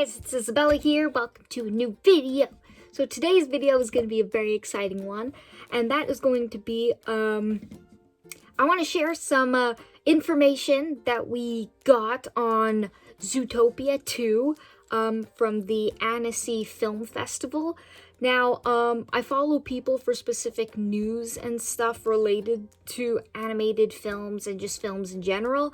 guys, it's Isabella here. Welcome to a new video. So today's video is going to be a very exciting one, and that is going to be, I want to share some information that we got on Zootopia 2 from the Annecy Film Festival. Now, I follow people for specific news and stuff related to animated films and just films in general.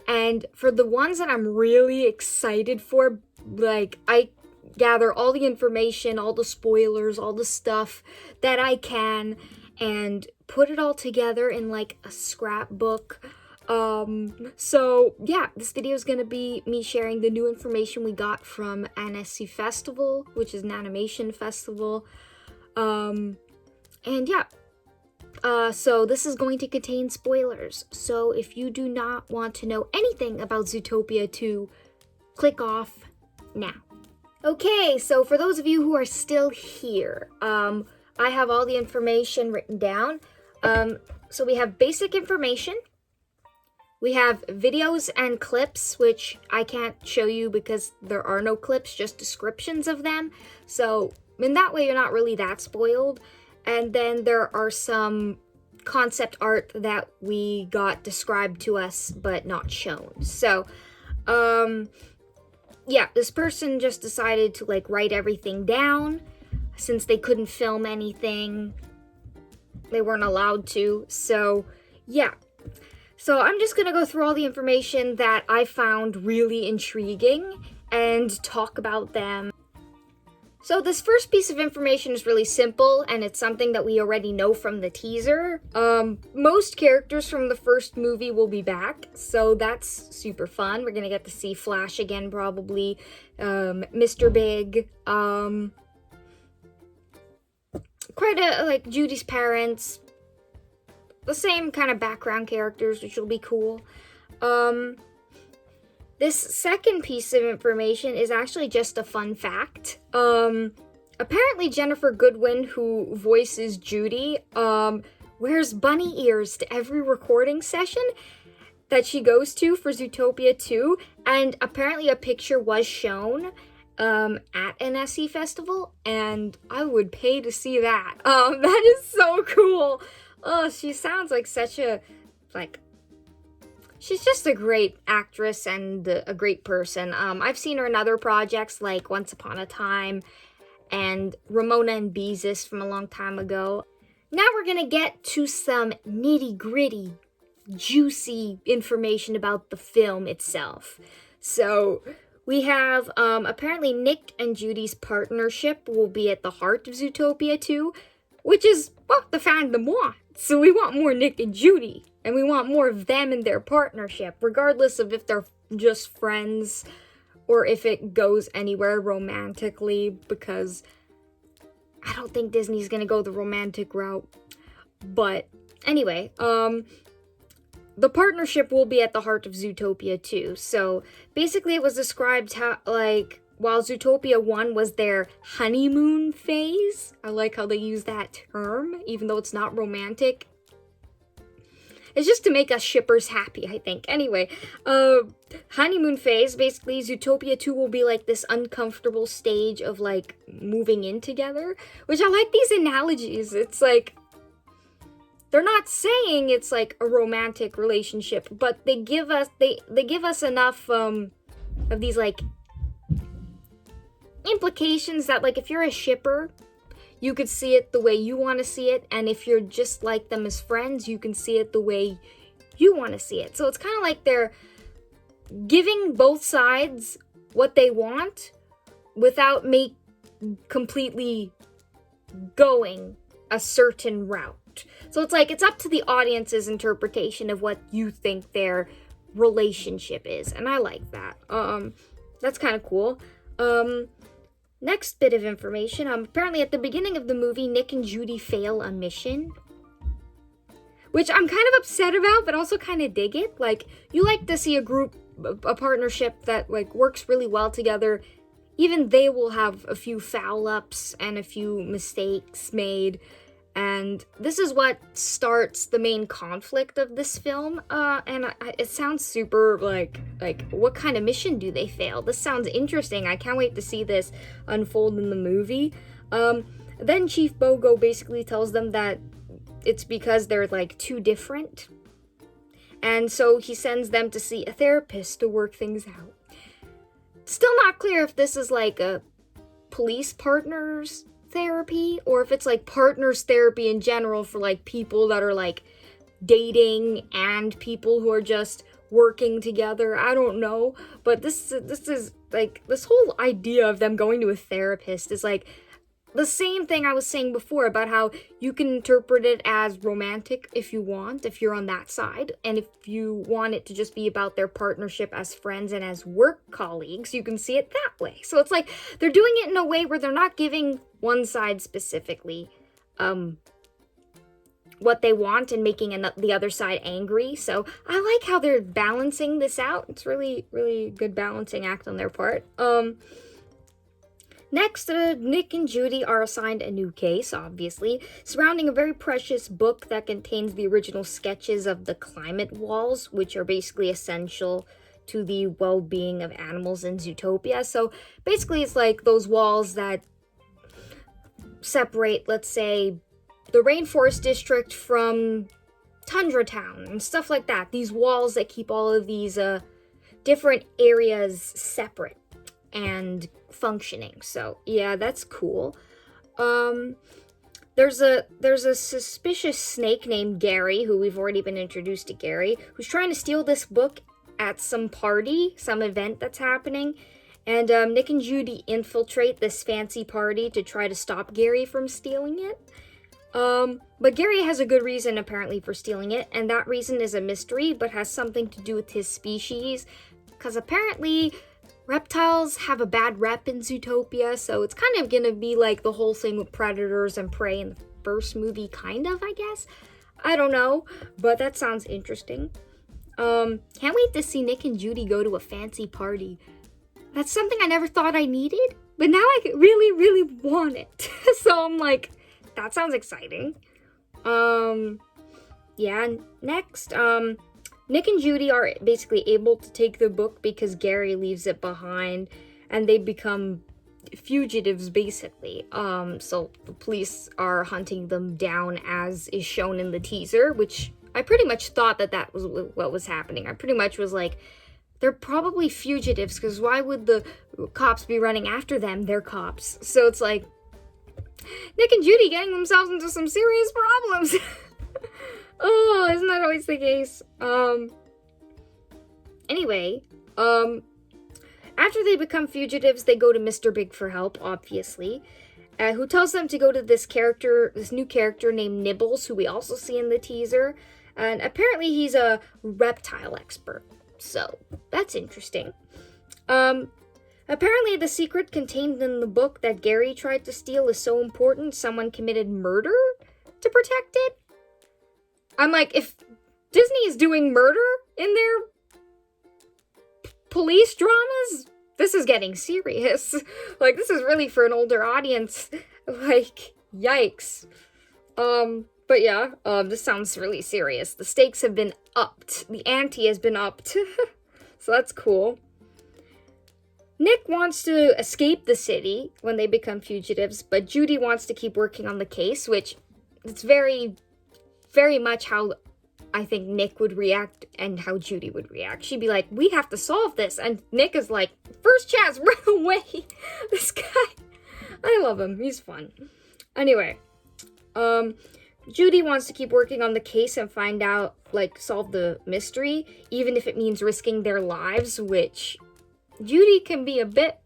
And for the ones that I'm really excited for, like, I gather all the information, all the spoilers, all the stuff that I can, and put it all together in, like, a scrapbook. So, yeah, this video is gonna be me sharing the new information we got from Annecy Festival, which is an animation festival. And yeah. So this is going to contain spoilers, so if you do not want to know anything about Zootopia 2, click off now. Okay, so for those of you who are still here, I have all the information written down. So we have basic information, we have videos and clips, which I can't show you because there are no clips, just descriptions of them, so in that way you're not really that spoiled. And then there are some concept art that we got described to us but not shown. So, yeah, this person just decided to, like, write everything down since they couldn't film anything. They weren't allowed to. So, yeah. So I'm just gonna go through all the information that I found really intriguing and talk about them. So this first piece of information is really simple, and it's something that we already know from the teaser. Most characters from the first movie will be back, so that's super fun. We're gonna get to see Flash again, probably, Mr. Big, quite a, like, Judy's parents, the same kind of background characters, which will be cool. This second piece of information is actually just a fun fact. Apparently Jennifer Goodwin, who voices Judy, wears bunny ears to every recording session that she goes to for Zootopia 2, and apparently a picture was shown at Annecy Festival, and I would pay to see that. That is so cool. Oh, she sounds like such a, like, she's just a great actress and a great person. I've seen her in other projects like Once Upon a Time and Ramona and Beezus from a long time ago. Now we're gonna get to some nitty-gritty, juicy information about the film itself. So we have, apparently Nick and Judy's partnership will be at the heart of Zootopia 2, which is what the fandom wants. So we want more Nick and Judy. And we want more of them and their partnership, regardless of if they're just friends or if it goes anywhere romantically, because I don't think Disney's gonna go the romantic route. But anyway, the partnership will be at the heart of Zootopia 2. So basically it was described how, like, while Zootopia 1 was their honeymoon phase, I like how they use that term, even though it's not romantic. It's just to make us shippers happy, I think. Anyway, honeymoon phase, basically, Zootopia 2 will be, like, this uncomfortable stage of, like, moving in together. Which I like these analogies. It's, like, they're not saying it's, like, a romantic relationship, but they give us, they give us enough, of these, like, implications that, like, if you're a shipper, you could see it the way you want to see it, and if you're just like them as friends, you can see it the way you want to see it. So it's kind of like they're giving both sides what they want without completely going a certain route. So it's like, it's up to the audience's interpretation of what you think their relationship is, and I like that. That's kind of cool. Next bit of information, apparently at the beginning of the movie, Nick and Judy fail a mission, which I'm kind of upset about, but also kind of dig it. Like, you like to see a partnership that, like, works really well together. Even they will have a few foul-ups and a few mistakes made, And this is what starts the main conflict of this film. It sounds super like what kind of mission do they fail? This sounds interesting. I can't wait to see this unfold in the movie. Then Chief Bogo basically tells them that it's because they're like too different. And so he sends them to see a therapist to work things out. Still not clear if this is like a police partners therapy or if it's like partners therapy in general for like people that are like dating and people who are just working together. I don't know, but this is like this whole idea of them going to a therapist is like the same thing I was saying before about how you can interpret it as romantic if you want, if you're on that side, and if you want it to just be about their partnership as friends and as work colleagues, you can see it that way. So it's like they're doing it in a way where they're not giving one side specifically what they want and making the other side angry. So I like how they're balancing this out. It's really, really good balancing act on their part. Next, Nick and Judy are assigned a new case, obviously, surrounding a very precious book that contains the original sketches of the climate walls, which are basically essential to the well-being of animals in Zootopia. So basically it's like those walls that separate, let's say, the Rainforest District from Tundra Town and stuff like that. These walls that keep all of these different areas separate and functioning. So yeah, that's cool. There's a suspicious snake named Gary, who we've already been introduced to Gary, who's trying to steal this book at some party, some event that's happening. And Nick and Judy infiltrate this fancy party to try to stop Gary from stealing it. But Gary has a good reason apparently for stealing it, and that reason is a mystery, but has something to do with his species, because apparently reptiles have a bad rep in Zootopia, so it's kind of gonna be like the whole thing with predators and prey in the first movie, kind of, I guess. I don't know, but that sounds interesting. Can't wait to see Nick and Judy go to a fancy party. That's something I never thought I needed, but now I really, really want it. So I'm like, that sounds exciting. Yeah, next, Nick and Judy are basically able to take the book because Gary leaves it behind, and they become fugitives, basically. So the police are hunting them down, as is shown in the teaser, which I pretty much thought that was what was happening. I pretty much was like, they're probably fugitives, because why would the cops be running after them? They're cops. So it's like, Nick and Judy getting themselves into some serious problems. Oh, isn't that always the case? Anyway, after they become fugitives, they go to Mr. Big for help, obviously, who tells them to go to this new character named Nibbles, who we also see in the teaser, and apparently he's a reptile expert, so that's interesting. Apparently the secret contained in the book that Gary tried to steal is so important, someone committed murder to protect it? I'm like, if Disney is doing murder in their police dramas, this is getting serious. Like, this is really for an older audience. Like, yikes. But yeah, this sounds really serious. The stakes have been upped. The ante has been upped. So that's cool. Nick wants to escape the city when they become fugitives, but Judy wants to keep working on the case, which it's very, very much how I think Nick would react and how Judy would react. She'd be like, we have to solve this. And Nick is like, first chance, run away. This guy, I love him. He's fun. Anyway, Judy wants to keep working on the case and find out, like, solve the mystery, even if it means risking their lives, which Judy can be a bit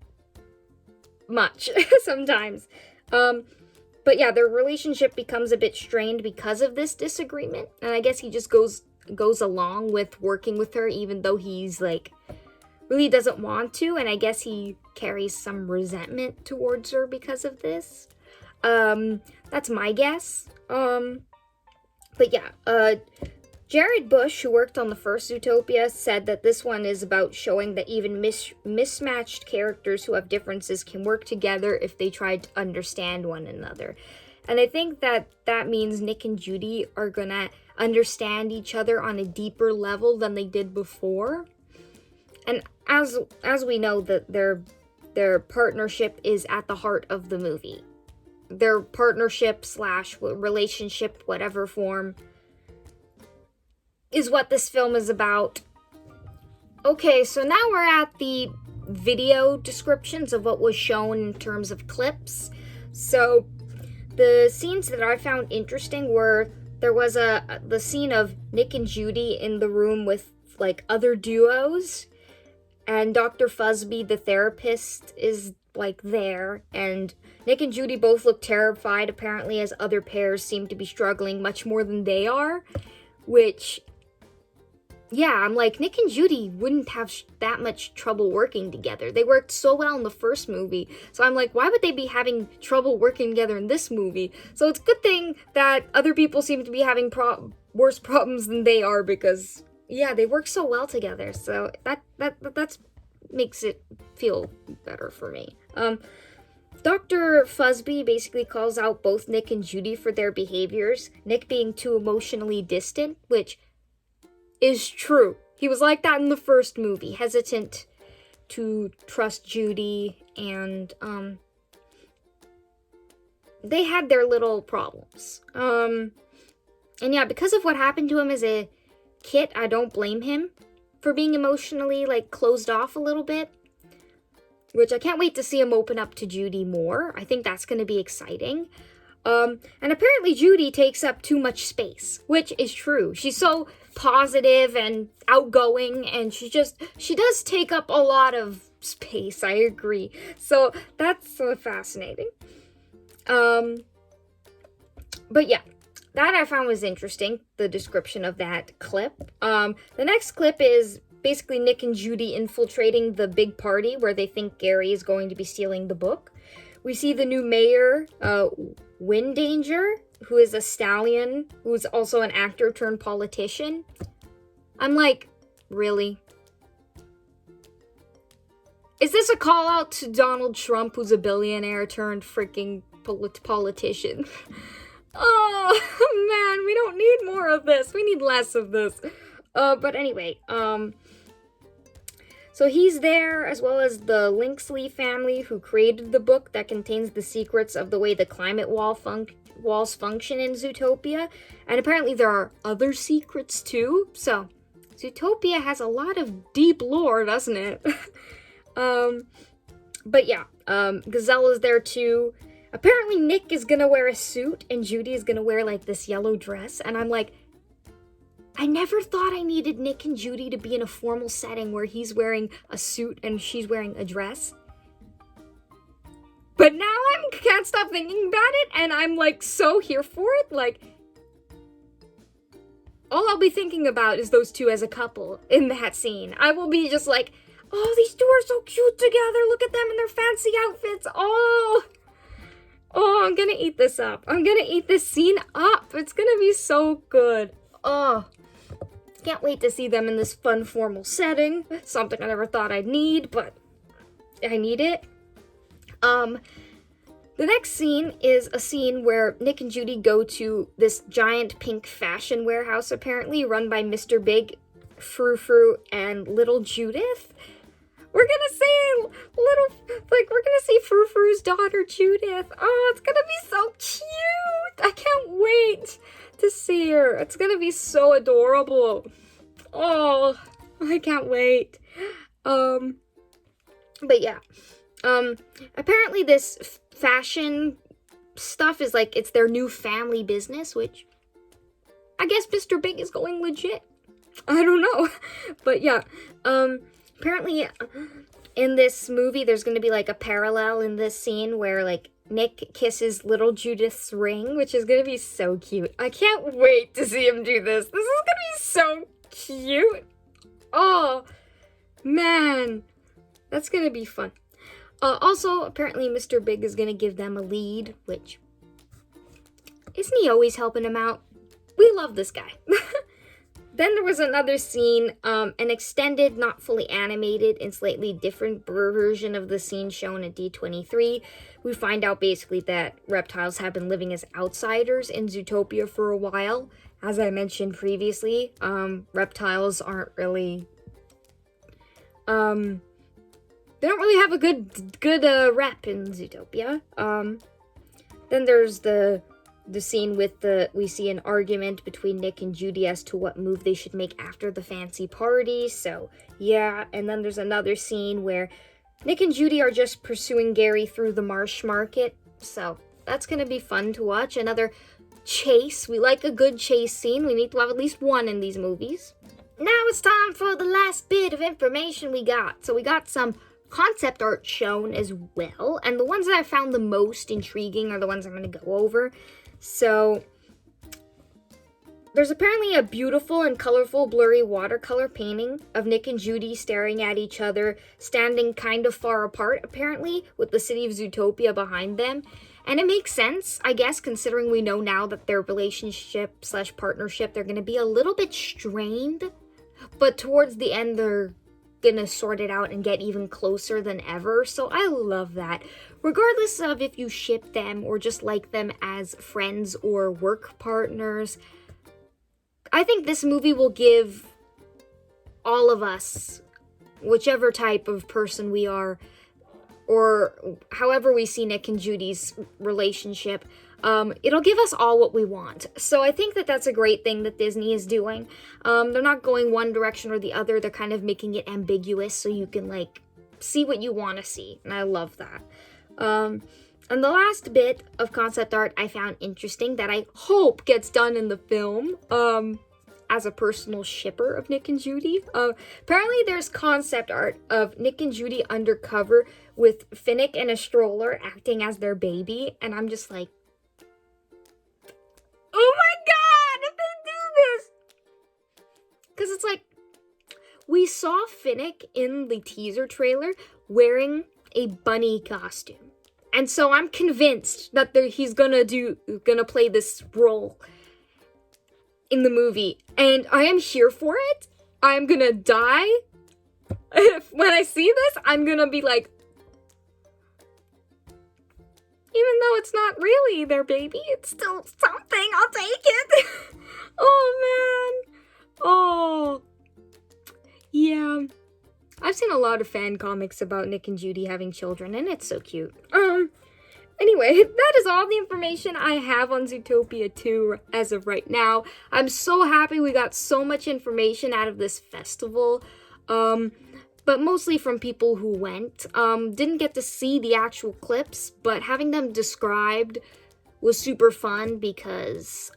much sometimes. But yeah, their relationship becomes a bit strained because of this disagreement. And I guess he just goes along with working with her, even though he's like, really doesn't want to. And I guess he carries some resentment towards her because of this. That's my guess. But yeah, Jared Bush, who worked on the first Zootopia, said that this one is about showing that even mismatched characters who have differences can work together if they try to understand one another. And I think that means Nick and Judy are gonna understand each other on a deeper level than they did before. And as we know, that their partnership is at the heart of the movie. Their partnership / relationship, whatever form, is what this film is about. Okay, so now we're at the video descriptions of what was shown in terms of clips. So the scenes that I found interesting were, there was the scene of Nick and Judy in the room with like other duos, and Dr. Fuzby, the therapist, is like there, and Nick and Judy both look terrified, apparently, as other pairs seem to be struggling much more than they are, which, yeah, I'm like, Nick and Judy wouldn't have that much trouble working together. They worked so well in the first movie, so I'm like, why would they be having trouble working together in this movie? So it's a good thing that other people seem to be having worse problems than they are, because, yeah, they work so well together, so that's makes it feel better for me. Dr. Fuzby basically calls out both Nick and Judy for their behaviors, Nick being too emotionally distant, which is true. He was like that in the first movie, hesitant to trust Judy, and they had their little problems. And yeah, because of what happened to him as a kid, I don't blame him for being emotionally, like, closed off a little bit, which I can't wait to see him open up to Judy more. I think that's going to be exciting. And apparently Judy takes up too much space, which is true. She's so positive and outgoing, and she does take up a lot of space, I agree. So that's so fascinating. But yeah, that I found was interesting, the description of that clip. The next clip is basically Nick and Judy infiltrating the big party where they think Gary is going to be stealing the book. We see the new mayor, Windanger, who is a stallion, who's also an actor turned politician. I'm like, really? Is this a call out to Donald Trump, who's a billionaire turned freaking politician? Oh, man, we don't need more of this. We need less of this. But anyway, so he's there, as well as the Linksley family, who created the book that contains the secrets of the way the climate walls function in Zootopia. And apparently there are other secrets too. So Zootopia has a lot of deep lore, doesn't it? But yeah, Gazelle is there too. Apparently Nick is gonna wear a suit and Judy is gonna wear like this yellow dress. And I'm like, I never thought I needed Nick and Judy to be in a formal setting where he's wearing a suit and she's wearing a dress. But now I can't stop thinking about it, and I'm like so here for it. Like, all I'll be thinking about is those two as a couple in that scene. I will be just like, oh, these two are so cute together. Look at them in their fancy outfits. Oh, I'm gonna eat this up. I'm gonna eat this scene up. It's gonna be so good. Oh, can't wait to see them in this fun formal setting. Something I never thought I'd need, but I need it. The next scene is a scene where Nick and Judy go to this giant pink fashion warehouse, apparently, run by Mr. Big, Frou Frou, and Little Judith. We're gonna see Frou Frou's daughter, Judith. Oh, it's gonna be so cute! I can't wait to see her. It's gonna be so adorable. Oh, I can't wait. But yeah. Apparently this fashion stuff is like, it's their new family business, which I guess Mr. Big is going legit. I don't know. But yeah, apparently in this movie, there's going to be like a parallel in this scene where like Nick kisses little Judith's ring, which is going to be so cute. I can't wait to see him do this. This is going to be so cute. Oh, man. That's going to be fun. Also, apparently Mr. Big is going to give them a lead, which, isn't he always helping them out? We love this guy. Then there was another scene, an extended, not fully animated, and slightly different version of the scene shown at D23. We find out basically that reptiles have been living as outsiders in Zootopia for a while. As I mentioned previously, reptiles aren't really, they don't really have a good rep in Zootopia. Then there's the scene with we see an argument between Nick and Judy as to what move they should make after the fancy party. So yeah, and then there's another scene where Nick and Judy are just pursuing Gary through the Marsh Market. So that's gonna be fun to watch. Another chase. We like a good chase scene. We need to have at least one in these movies. Now it's time for the last bit of information we got. So we got some concept art shown as well, and the ones that I found the most intriguing are the ones I'm going to go over. So there's apparently a beautiful and colorful blurry watercolor painting of Nick and Judy staring at each other, standing kind of far apart apparently, with the city of Zootopia behind them. And it makes sense, I guess, considering we know now that their relationship / partnership, they're going to be a little bit strained, but towards the end they're gonna sort it out and get even closer than ever. So I love that. Regardless of if you ship them or just like them as friends or work partners, I think this movie will give all of us, whichever type of person we are, or however we see Nick and Judy's relationship, it'll give us all what we want. So I think that that's a great thing that Disney is doing. They're not going one direction or the other. They're kind of making it ambiguous so you can, like, see what you want to see. And I love that. And the last bit of concept art I found interesting that I hope gets done in the film, as a personal shipper of Nick and Judy. Apparently there's concept art of Nick and Judy undercover with Finnick in a stroller acting as their baby. And I'm just like, oh my god, if they do this! Because it's like, we saw Finnick in the teaser trailer wearing a bunny costume. And so I'm convinced that he's gonna play this role in the movie. And I am here for it. I'm gonna die. When I see this, I'm gonna be like, even though it's not really their baby, it's still something. I'll take it. Oh, man. Oh. Yeah. I've seen a lot of fan comics about Nick and Judy having children, and it's so cute. Anyway, that is all the information I have on Zootopia 2 as of right now. I'm so happy we got so much information out of this festival. But mostly from people who went. Didn't get to see the actual clips, but having them described was super fun because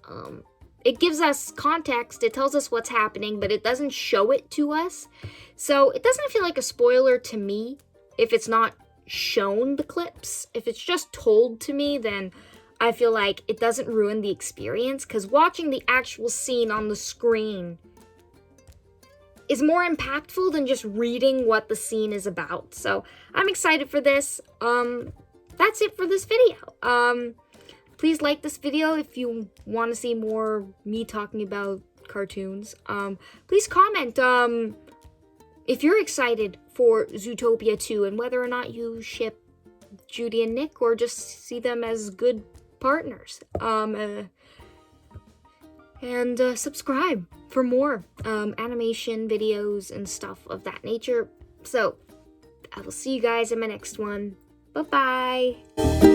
it gives us context, it tells us what's happening, but it doesn't show it to us. So it doesn't feel like a spoiler to me if it's not shown the clips. If it's just told to me, then I feel like it doesn't ruin the experience, because watching the actual scene on the screen is more impactful than just reading what the scene is about. So I'm excited for this. That's it for this video. Please like this video if you want to see more me talking about cartoons. Please comment if you're excited for Zootopia 2 and whether or not you ship Judy and Nick or just see them as good partners. And subscribe for more animation videos and stuff of that nature. So I will see you guys in my next one. Bye-bye.